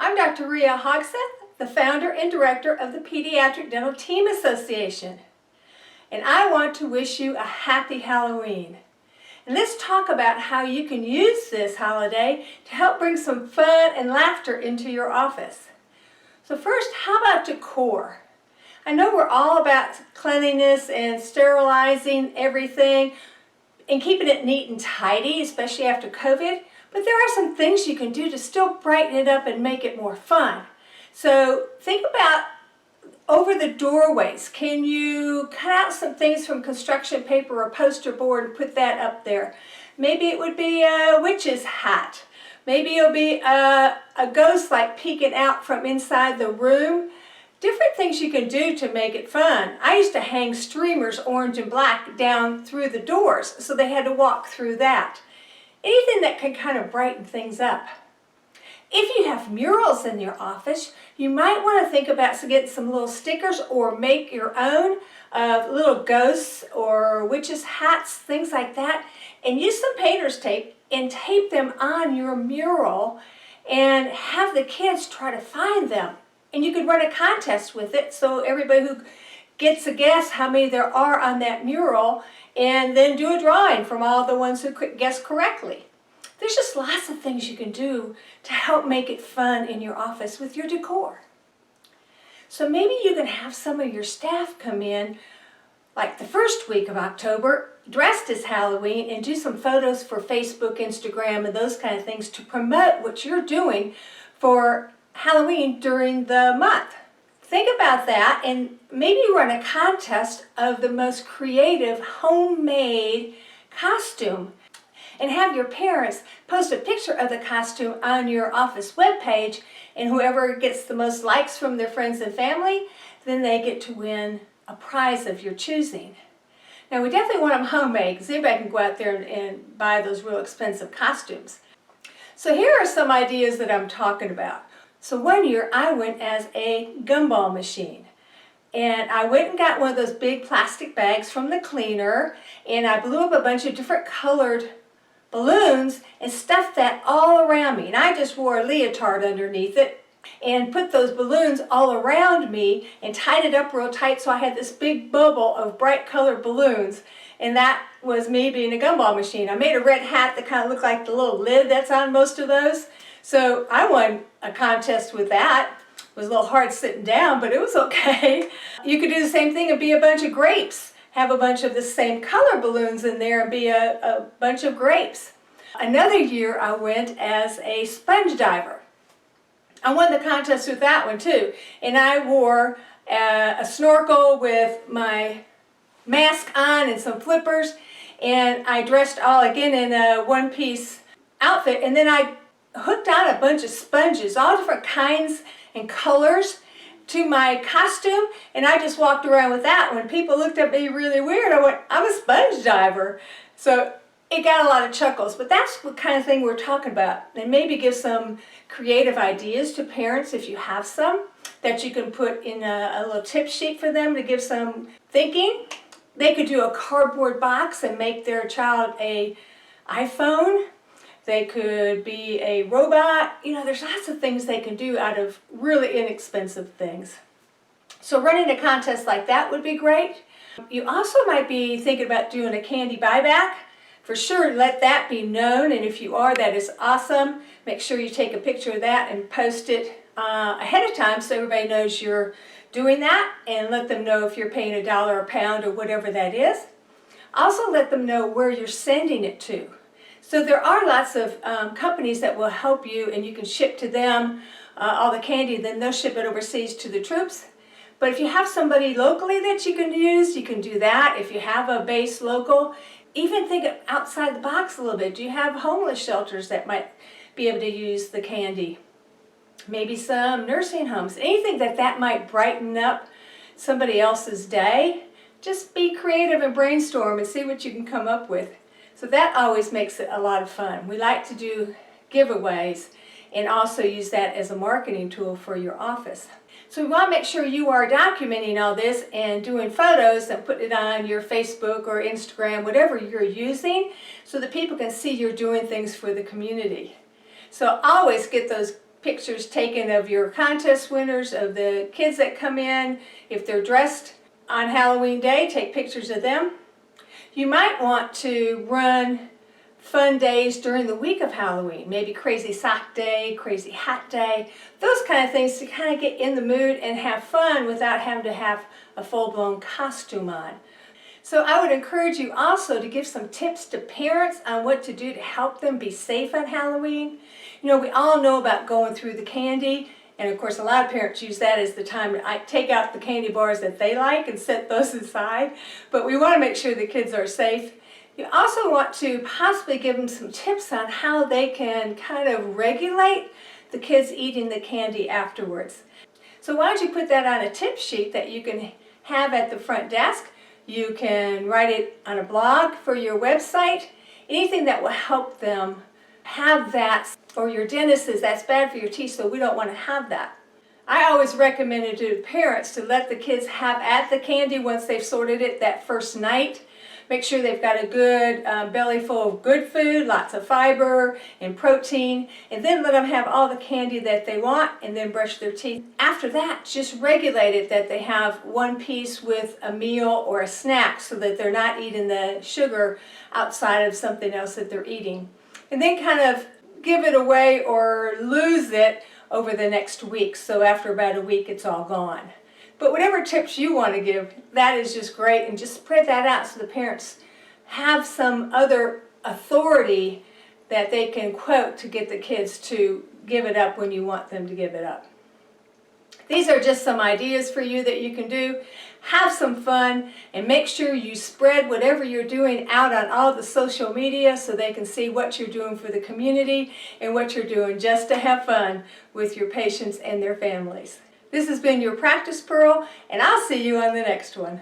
I'm Dr. Rhea Hogseth, the founder and director of the Pediatric Dental Team Association. And I want to wish you a happy Halloween. And let's talk about how you can use this holiday to help bring some fun and laughter into your office. So first, how about decor? I know we're all about cleanliness and sterilizing everything and keeping it neat and tidy, especially after COVID. But there are some things you can do to still brighten it up and make it more fun. So think about over the doorways. Can you cut out some things from construction paper or poster board and put that up there? Maybe it would be a witch's hat. Maybe it'll be a ghost like peeking out from inside the room. Different things you can do to make it fun. I used to hang streamers, orange and black, down through the doors, so they had to walk through that. Anything that can kind of brighten things up. If you have murals in your office, you might want to think about getting some little stickers or make your own of little ghosts or witches' hats, things like that, and use some painter's tape and tape them on your mural and have the kids try to find them. And you could run a contest with it, so everybody who gets a guess how many there are on that mural, and then do a drawing from all the ones who guessed correctly. There's just lots of things you can do to help make it fun in your office with your decor. So maybe you can have some of your staff come in, like the first week of October, dressed as Halloween, and do some photos for Facebook, Instagram, and those kind of things to promote what you're doing for Halloween during the month. Think about that and maybe run a contest of the most creative homemade costume and have your parents post a picture of the costume on your office webpage, and whoever gets the most likes from their friends and family, then they get to win a prize of your choosing. Now we definitely want them homemade because anybody can go out there and buy those real expensive costumes. So here are some ideas that I'm talking about. So one year I went as a gumball machine, and I went and got one of those big plastic bags from the cleaner, and I blew up a bunch of different colored balloons and stuffed that all around me. And I just wore a leotard underneath it and put those balloons all around me and tied it up real tight, so I had this big bubble of bright colored balloons, and that was me being a gumball machine. I made a red hat that kind of looked like the little lid that's on most of those. So I won a contest with that. It was a little hard sitting down, but it was okay. You could do the same thing and be a bunch of grapes. Have a bunch of the same color balloons in there and be a bunch of grapes. Another year I went as a sponge diver. I won the contest with that one too. And I wore a snorkel with my mask on and some flippers. And I dressed all again in a one-piece outfit. And then I hooked on a bunch of sponges, all different kinds and colors, to my costume, and I just walked around with that. When people looked at me really weird, I went, I'm a sponge diver. So it got a lot of chuckles, but that's what kind of thing we're talking about. And maybe give some creative ideas to parents if you have some, that you can put in a little tip sheet for them to give some thinking. They could do a cardboard box and make their child an iPhone. They could be a robot. You know, there's lots of things they can do out of really inexpensive things. So running a contest like that would be great. You also might be thinking about doing a candy buyback. For sure, let that be known, and if you are, that is awesome. Make sure you take a picture of that and post it ahead of time so everybody knows you're doing that, and let them know if you're paying $1 a pound or whatever that is. Also let them know where you're sending it to. So there are lots of companies that will help you, and you can ship to them all the candy, then they'll ship it overseas to the troops. But if you have somebody locally that you can use, you can do that. If you have a base local, even think outside the box a little bit. Do you have homeless shelters that might be able to use the candy? Maybe some nursing homes. Anything that might brighten up somebody else's day. Just be creative and brainstorm and see what you can come up with. So that always makes it a lot of fun. We like to do giveaways and also use that as a marketing tool for your office. So we want to make sure you are documenting all this and doing photos and putting it on your Facebook or Instagram, whatever you're using, so that people can see you're doing things for the community. So always get those pictures taken of your contest winners, of the kids that come in. If they're dressed on Halloween Day, take pictures of them. You might want to run fun days during the week of Halloween, maybe Crazy Sock Day, Crazy Hat Day, those kind of things to kind of get in the mood and have fun without having to have a full-blown costume on. So I would encourage you also to give some tips to parents on what to do to help them be safe on Halloween. You know, we all know about going through the candy, and of course a lot of parents use that as the time to take out the candy bars that they like and set those aside, but we want to make sure the kids are safe. You also want to possibly give them some tips on how they can kind of regulate the kids eating the candy afterwards. So why don't you put that on a tip sheet that you can have at the front desk. You can write it on a blog for your website, anything that will help them have that. Or your dentist says that's bad for your teeth, so we don't want to have that. I always recommend it to parents to let the kids have at the candy once they've sorted it that first night. Make sure they've got a good belly full of good food, lots of fiber and protein, and then let them have all the candy that they want and then brush their teeth. After that, just regulate it that they have one piece with a meal or a snack so that they're not eating the sugar outside of something else that they're eating. And then kind of give it away or lose it over the next week, so after about a week it's all gone. But whatever tips you want to give, that is just great, and just spread that out so the parents have some other authority that they can quote to get the kids to give it up when you want them to give it up. These are just some ideas for you that you can do. Have some fun and make sure you spread whatever you're doing out on all the social media so they can see what you're doing for the community and what you're doing just to have fun with your patients and their families. This has been your Practice Pearl, and I'll see you on the next one.